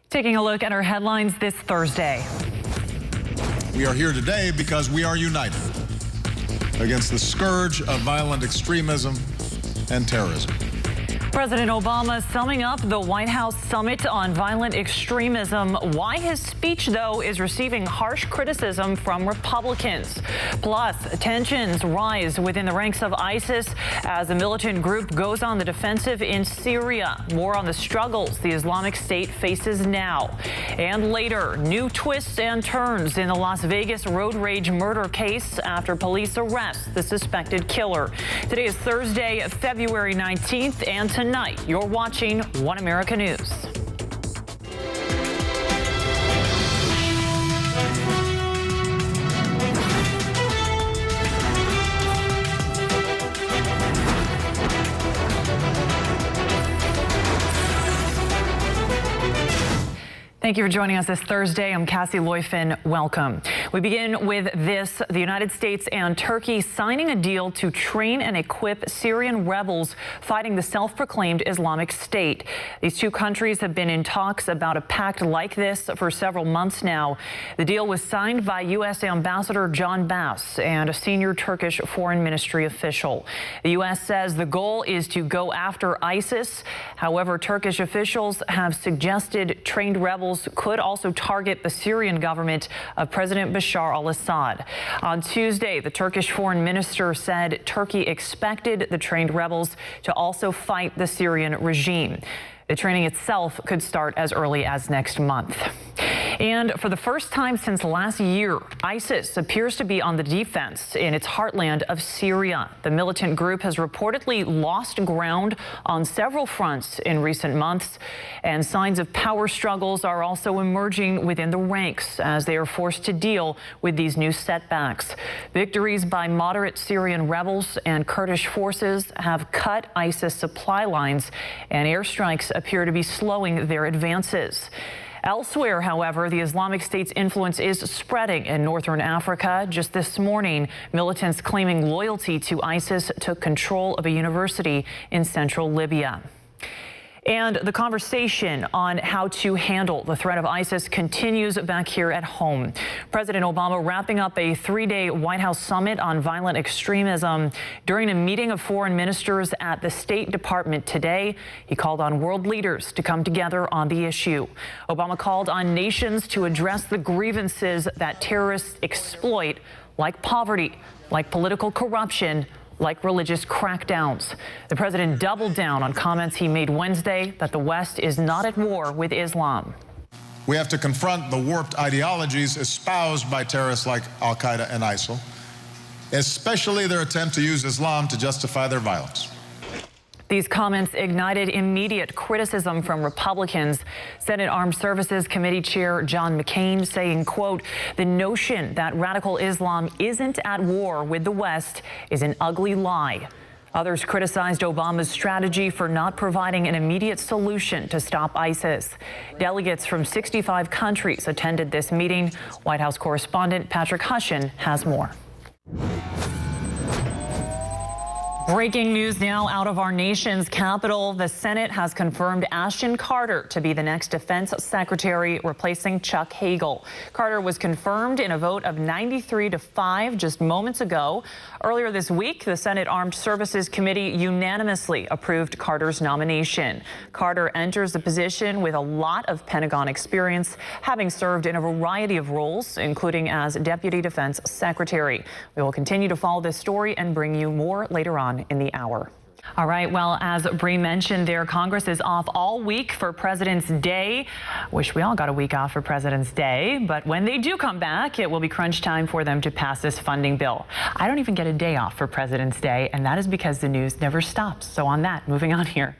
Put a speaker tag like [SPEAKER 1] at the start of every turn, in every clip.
[SPEAKER 1] Taking a look at our headlines this Thursday.
[SPEAKER 2] We are here today because we are united against the scourge of violent extremism and terrorism.
[SPEAKER 1] President Obama summing up the White House summit on violent extremism. Why his speech, though, is receiving harsh criticism from Republicans. Plus, tensions rise within the ranks of ISIS as the militant group goes on the defensive in Syria. More on the struggles the Islamic State faces now. And later, new twists and turns in the Las Vegas road rage murder case after police arrest the suspected killer. Today is Thursday, February 19th, and tonight you're watching One America News. Thank you for joining us this Thursday. I'm Cassie Leuffen. Welcome. We begin with this. The United States and Turkey signing a deal to train and equip Syrian rebels fighting the self-proclaimed Islamic State. These two countries have been in talks about a pact like this for several months now. The deal was signed by U.S. Ambassador John Bass and a senior Turkish foreign ministry official. The U.S. says the goal is to go after ISIS. However, Turkish officials have suggested trained rebels could also target the Syrian government of President Bashar al-Assad. On Tuesday, the Turkish foreign minister said Turkey expected the trained rebels to also fight the Syrian regime. The training itself could start as early as next month. And for the first time since last year, ISIS appears to be on the defense in its heartland of Syria. The militant group has reportedly lost ground on several fronts in recent months, and signs of power struggles are also emerging within the ranks as they are forced to deal with these new setbacks. Victories by moderate Syrian rebels and Kurdish forces have cut ISIS supply lines, and airstrikes appear to be slowing their advances. Elsewhere, however, the Islamic State's influence is spreading in northern Africa. Just this morning, militants claiming loyalty to ISIS took control of a university in central Libya. And the conversation on how to handle the threat of ISIS continues back here at home. President Obama wrapping up a three-day White House summit on violent extremism. During a meeting of foreign ministers at the State Department today, he called on world leaders to come together on the issue. Obama called on nations to address the grievances that terrorists exploit, like poverty, like political corruption, like religious crackdowns. The president doubled down on comments he made Wednesday that the West is not at war with Islam.
[SPEAKER 2] We have to confront the warped ideologies espoused by terrorists like al-Qaeda and ISIL, especially their attempt to use Islam to justify their violence.
[SPEAKER 1] These comments ignited immediate criticism from Republicans. Senate Armed Services Committee Chair John McCain saying, quote, "The notion that radical Islam isn't at war with the West is an ugly lie." Others criticized Obama's strategy for not providing an immediate solution to stop ISIS. Delegates from 65 countries attended this meeting. White House correspondent Patrick Hushin has more. Breaking news now out of our nation's capital. The Senate has confirmed Ashton Carter to be the next defense secretary, replacing Chuck Hagel. Carter was confirmed in a vote of 93-5 just moments ago. Earlier this week, the Senate Armed Services Committee unanimously approved Carter's nomination. Carter enters the position with a lot of Pentagon experience, having served in a variety of roles, including as Deputy Defense Secretary. We will continue to follow this story and bring you more later on in the hour. All right, well, as Bree mentioned there, Congress is off all week for President's Day. Wish we all got a week off for President's Day, but when they do come back, it will be crunch time for them to pass this funding bill. I don't even get a day off for President's Day, and that is because the news never stops. So on that, moving on here.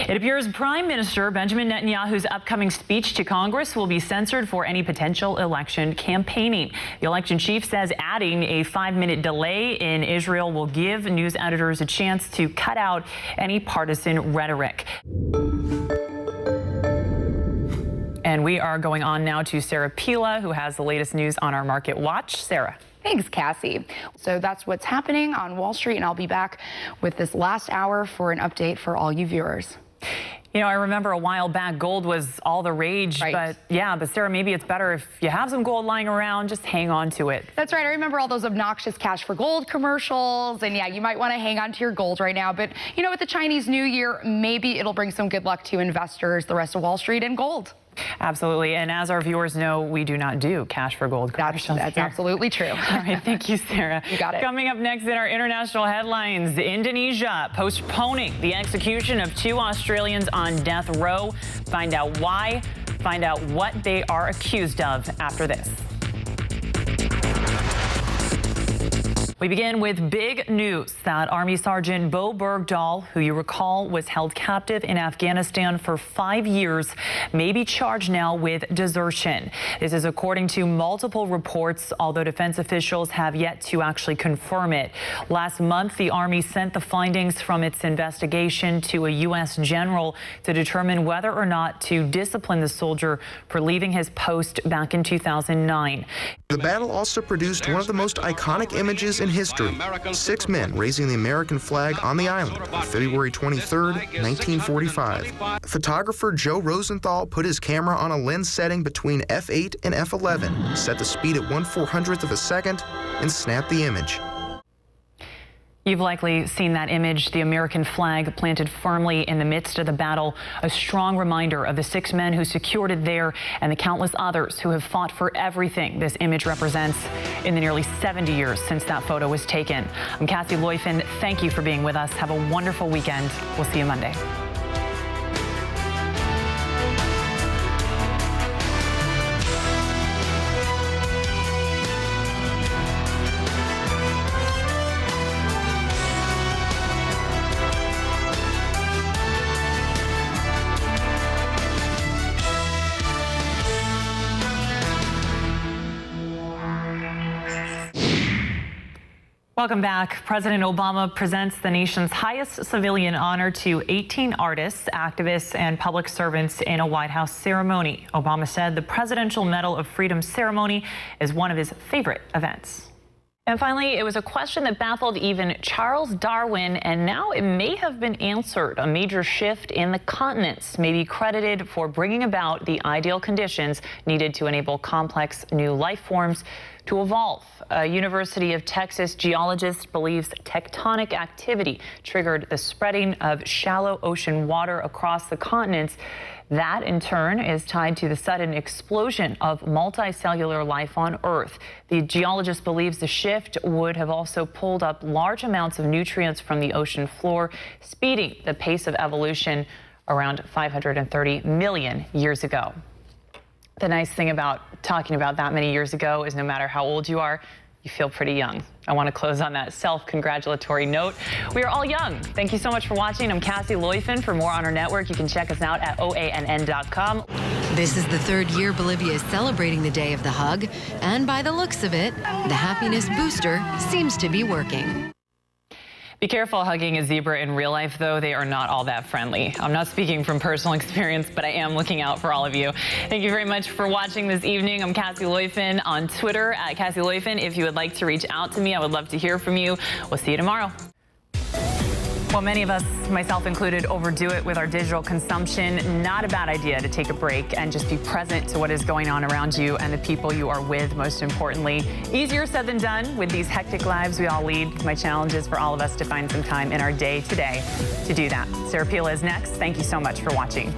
[SPEAKER 1] It appears Prime Minister Benjamin Netanyahu's upcoming speech to Congress will be censored for any potential election campaigning. The election chief says adding a 5-minute delay in Israel will give news editors a chance to cut out any partisan rhetoric. And we are going on now to Sarah Pila, who has the latest news on our Market Watch. Sarah.
[SPEAKER 3] Thanks, Cassie. So that's what's happening on Wall Street, and I'll be back with this last hour for an update for all you viewers.
[SPEAKER 1] You know, I remember a while back, gold was all the rage,
[SPEAKER 3] Right.
[SPEAKER 1] but Sarah, maybe it's better if you have some gold lying around, just hang on to it.
[SPEAKER 3] That's right. I remember all those obnoxious cash for gold commercials. And yeah, you might want to hang on to your gold right now. But, you know, with the Chinese New Year, maybe it'll bring some good luck to investors, the rest of Wall Street, and gold.
[SPEAKER 1] Absolutely. And as our viewers know, we do not do cash for gold commercials.
[SPEAKER 3] That's
[SPEAKER 1] here.
[SPEAKER 3] absolutely true.
[SPEAKER 1] All right. Thank you, Sarah.
[SPEAKER 3] You got it.
[SPEAKER 1] Coming up next in our international headlines, Indonesia postponing the execution of 2 Australians on death row. Find out why. Find out what they are accused of after this. We begin with big news that Army Sergeant Bo Bergdahl, who you recall was held captive in Afghanistan for 5 years, may be charged now with desertion. This is according to multiple reports, although defense officials have yet to actually confirm it. Last month, the Army sent the findings from its investigation to a U.S. general to determine whether or not to discipline the soldier for leaving his post back in 2009.
[SPEAKER 4] The battle also produced one of the most iconic images in history, 6 men raising the American flag on the island on February 23, 1945. Photographer Joe Rosenthal put his camera on a lens setting between f8 and f11, set the speed at 1/400th of a second, and snapped the image.
[SPEAKER 1] You've likely seen that image, the American flag planted firmly in the midst of the battle, a strong reminder of the 6 men who secured it there and the countless others who have fought for everything this image represents in the nearly 70 years since that photo was taken. I'm Cassie Leuffen. Thank you for being with us. Have a wonderful weekend. We'll see you Monday. Welcome back. President Obama presents the nation's highest civilian honor to 18 artists, activists, and public servants in a White House ceremony. Obama said the Presidential Medal of Freedom ceremony is one of his favorite events. And finally, it was a question that baffled even Charles Darwin, and now it may have been answered. A major shift in the continents may be credited for bringing about the ideal conditions needed to enable complex new life forms to evolve. A University of Texas geologist believes tectonic activity triggered the spreading of shallow ocean water across the continents. That, in turn, is tied to the sudden explosion of multicellular life on Earth. The geologist believes the shift would have also pulled up large amounts of nutrients from the ocean floor, speeding the pace of evolution around 530 million years ago. The nice thing about talking about that many years ago is no matter how old you are, you feel pretty young. I want to close on that self-congratulatory note. We are all young. Thank you so much for watching. I'm Cassie Leuffen. For more on our network, you can check us out at OANN.com.
[SPEAKER 5] This is the 3rd year Bolivia is celebrating the Day of the Hug, and by the looks of it, the happiness booster seems to be working.
[SPEAKER 1] Be careful hugging a zebra in real life, though. They are not all that friendly. I'm not speaking from personal experience, but I am looking out for all of you. Thank you very much for watching this evening. I'm Cassie Leuffen on Twitter at Cassie Leuffen. If you would like to reach out to me, I would love to hear from you. We'll see you tomorrow. Well, many of us, myself included, overdo it with our digital consumption. Not a bad idea to take a break and just be present to what is going on around you and the people you are with, most importantly. Easier said than done with these hectic lives we all lead. My challenge is for all of us to find some time in our day today to do that. Sarah Pila is next. Thank you so much for watching.